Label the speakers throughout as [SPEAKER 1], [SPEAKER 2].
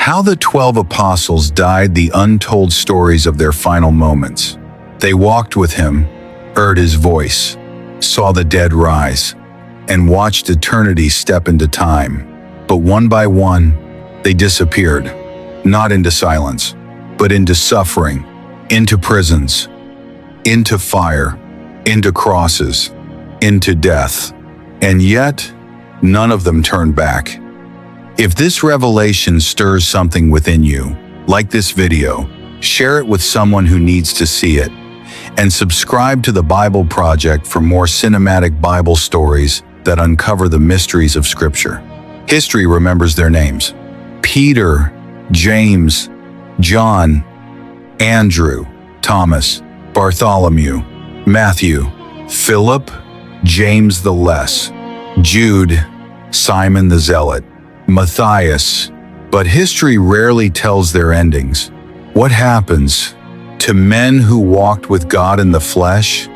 [SPEAKER 1] How the 12 apostles died, the untold stories of their final moments. They walked with him, heard his voice, saw the dead rise, and watched eternity step into time. But one by one, they disappeared, not into silence, but into suffering, into prisons, into fire, into crosses, into death. And yet, none of them turned back. If this revelation stirs something within you, like this video, share it with someone who needs to see it, and subscribe to the Bible Project for more cinematic Bible stories that uncover the mysteries of Scripture. History remembers their names: Peter, James, John, Andrew, Thomas, Bartholomew, Matthew, Philip, James the Less, Jude, Simon the Zealot, Matthias. But history rarely tells their endings. What happens to men who walked with God in the flesh?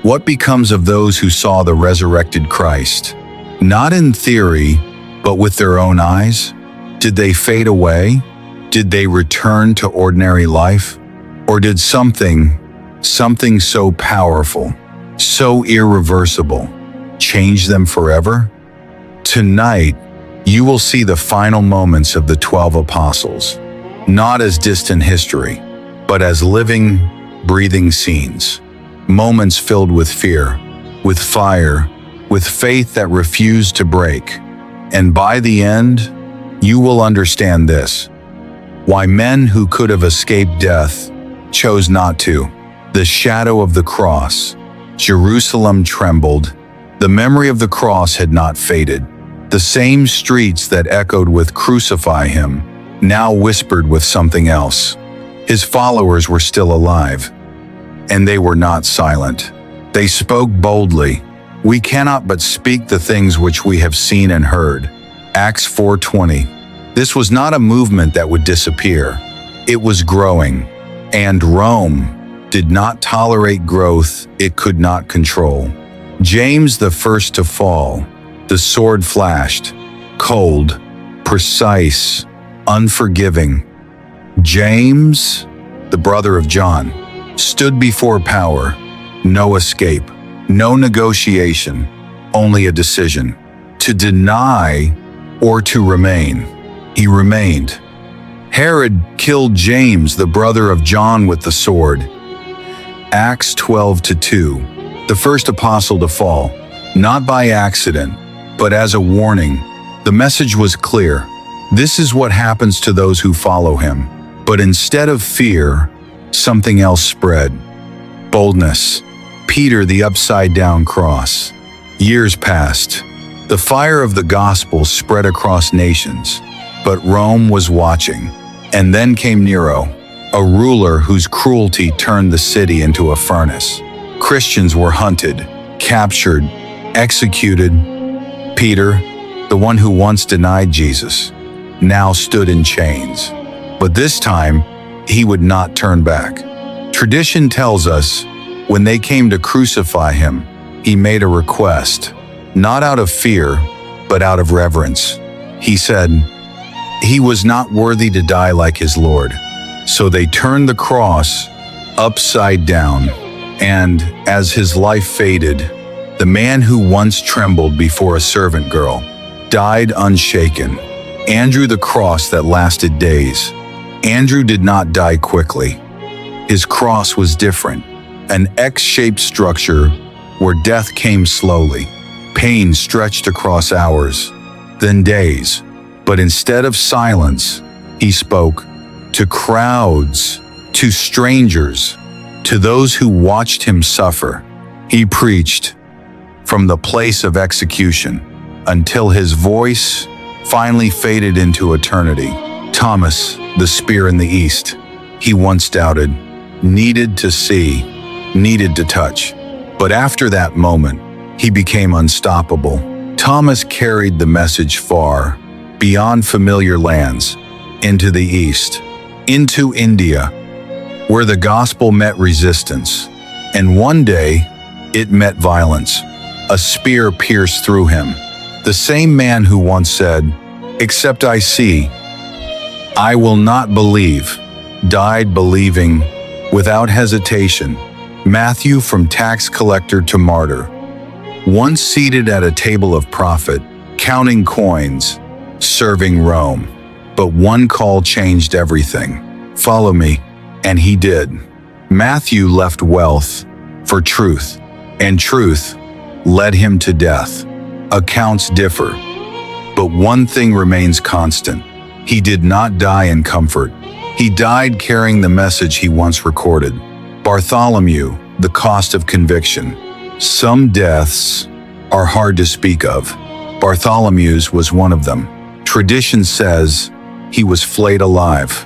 [SPEAKER 1] What becomes of those who saw the resurrected Christ? Not in theory, but with their own eyes? Did they fade away? Did they return to ordinary life? Or did something so powerful, so irreversible, change them forever? Tonight, you will see the final moments of the 12 apostles, not as distant history, but as living, breathing scenes. Moments filled with fear, with fire, with faith that refused to break. And by the end, you will understand this: why men who could have escaped death chose not to. The shadow of the cross. Jerusalem trembled. The memory of the cross had not faded. The same streets that echoed with "Crucify him" now whispered with something else. His followers were still alive, and they were not silent. They spoke boldly. "We cannot but speak the things which we have seen and heard." Acts 4:20. This was not a movement that would disappear. It was growing, and Rome did not tolerate growth it could not control. James, the first to fall, the sword flashed, cold, precise, unforgiving. James, the brother of John, stood before power. No escape, no negotiation, only a decision: to deny or to remain. He remained. Herod killed James, the brother of John, with the sword. Acts 12:2. The first apostle to fall, not by accident, but as a warning. The message was clear: this is what happens to those who follow him. But instead of fear, something else spread: boldness. Peter, the upside-down cross. Years passed. The fire of the gospel spread across nations, but Rome was watching. And then came Nero, a ruler whose cruelty turned the city into a furnace. Christians were hunted, captured, executed. Peter, the one who once denied Jesus, now stood in chains. But this time, he would not turn back. Tradition tells us, when they came to crucify him, he made a request, not out of fear, but out of reverence. He said he was not worthy to die like his Lord. So they turned the cross upside down, and as his life faded, the man who once trembled before a servant girl died unshaken. Andrew, the cross that lasted days. Andrew did not die quickly. His cross was different, an X-shaped structure where death came slowly. Pain stretched across hours, then days. But instead of silence, he spoke to crowds, to strangers, to those who watched him suffer. He preached from the place of execution until his voice finally faded into eternity. Thomas, the spear in the east, he once doubted, needed to see, needed to touch. But after that moment, he became unstoppable. Thomas carried the message far, beyond familiar lands, into the east, into India, where the gospel met resistance. And one day, it met violence. A spear pierced through him. The same man who once said, "Except I see, I will not believe, died believing, without hesitation. Matthew, from tax collector to martyr. Once seated at a table of profit, counting coins, serving Rome. But one call changed everything. Follow me. And he did. Matthew left wealth for truth, and truth led him to death. Accounts differ, but one thing remains constant. He did not die in comfort. He died carrying the message he once recorded. Bartholomew, the cost of conviction. Some deaths are hard to speak of. Bartholomew's was one of them. Tradition says he was flayed alive,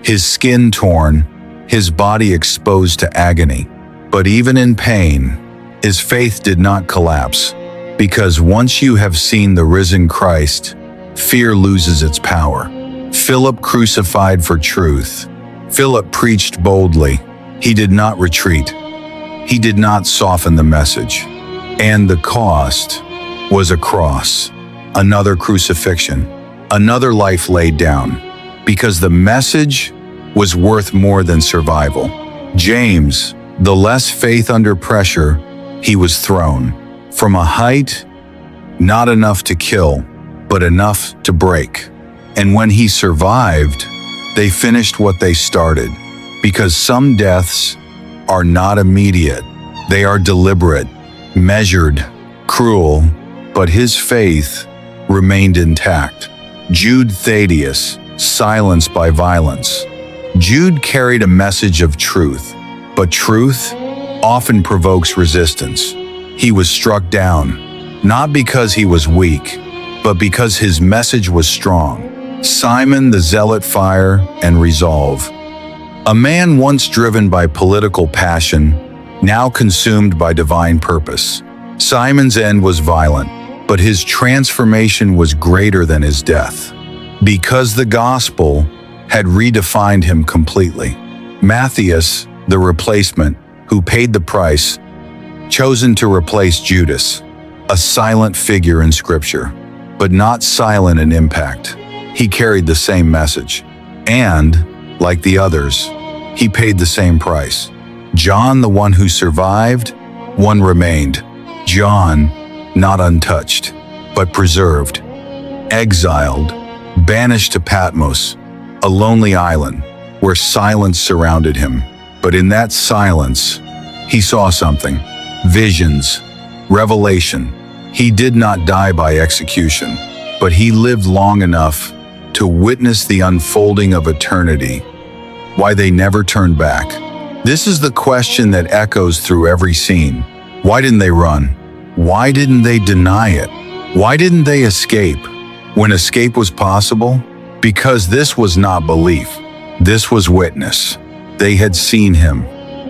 [SPEAKER 1] his skin torn, his body exposed to agony. But even in pain, his faith did not collapse, because once you have seen the risen Christ, fear loses its power. Philip crucified for truth. Philip preached boldly. He did not retreat. He did not soften the message. And the cost was a cross, another crucifixion, another life laid down, because the message was worth more than survival. James, the less faith under pressure, he was thrown from a height, not enough to kill, but enough to break. And when he survived, they finished what they started, because some deaths are not immediate. They are deliberate, measured, cruel, but his faith remained intact. Jude Thaddeus, silenced by violence. Jude carried a message of truth, but truth often provokes resistance. He was struck down, not because he was weak, but because his message was strong. Simon the Zealot, fire and resolve. A man once driven by political passion, now consumed by divine purpose. Simon's end was violent, but his transformation was greater than his death, because the gospel had redefined him completely. Matthias, the replacement, who paid the price, chosen to replace Judas, a silent figure in Scripture, but not silent in impact. He carried the same message, and, like the others, he paid the same price. John, the one who survived, one remained. John, not untouched, but preserved. Exiled, banished to Patmos, a lonely island where silence surrounded him. But in that silence, he saw something. Visions, revelation. He did not die by execution, but he lived long enough to witness the unfolding of eternity. Why they never turned back. This is the question that echoes through every scene. Why didn't they run? Why didn't they deny it? Why didn't they escape when escape was possible? Because this was not belief. This was witness. They had seen him,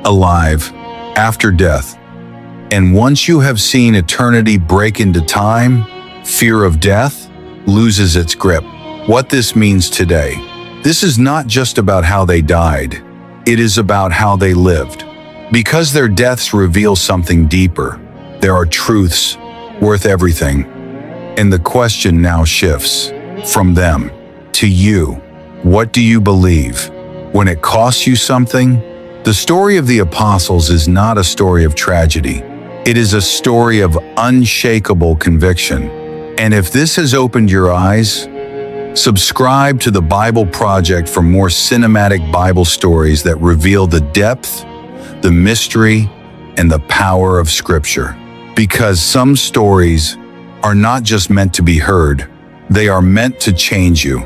[SPEAKER 1] alive, after death. And once you have seen eternity break into time, fear of death loses its grip. What this means today. This is not just about how they died. It is about how they lived. Because their deaths reveal something deeper. There are truths worth everything. And the question now shifts from them to you. What do you believe? When it costs you something? The story of the apostles is not a story of tragedy. It is a story of unshakable conviction. And if this has opened your eyes, subscribe to the Bible Project for more cinematic Bible stories that reveal the depth, the mystery, and the power of Scripture. Because some stories are not just meant to be heard, they are meant to change you.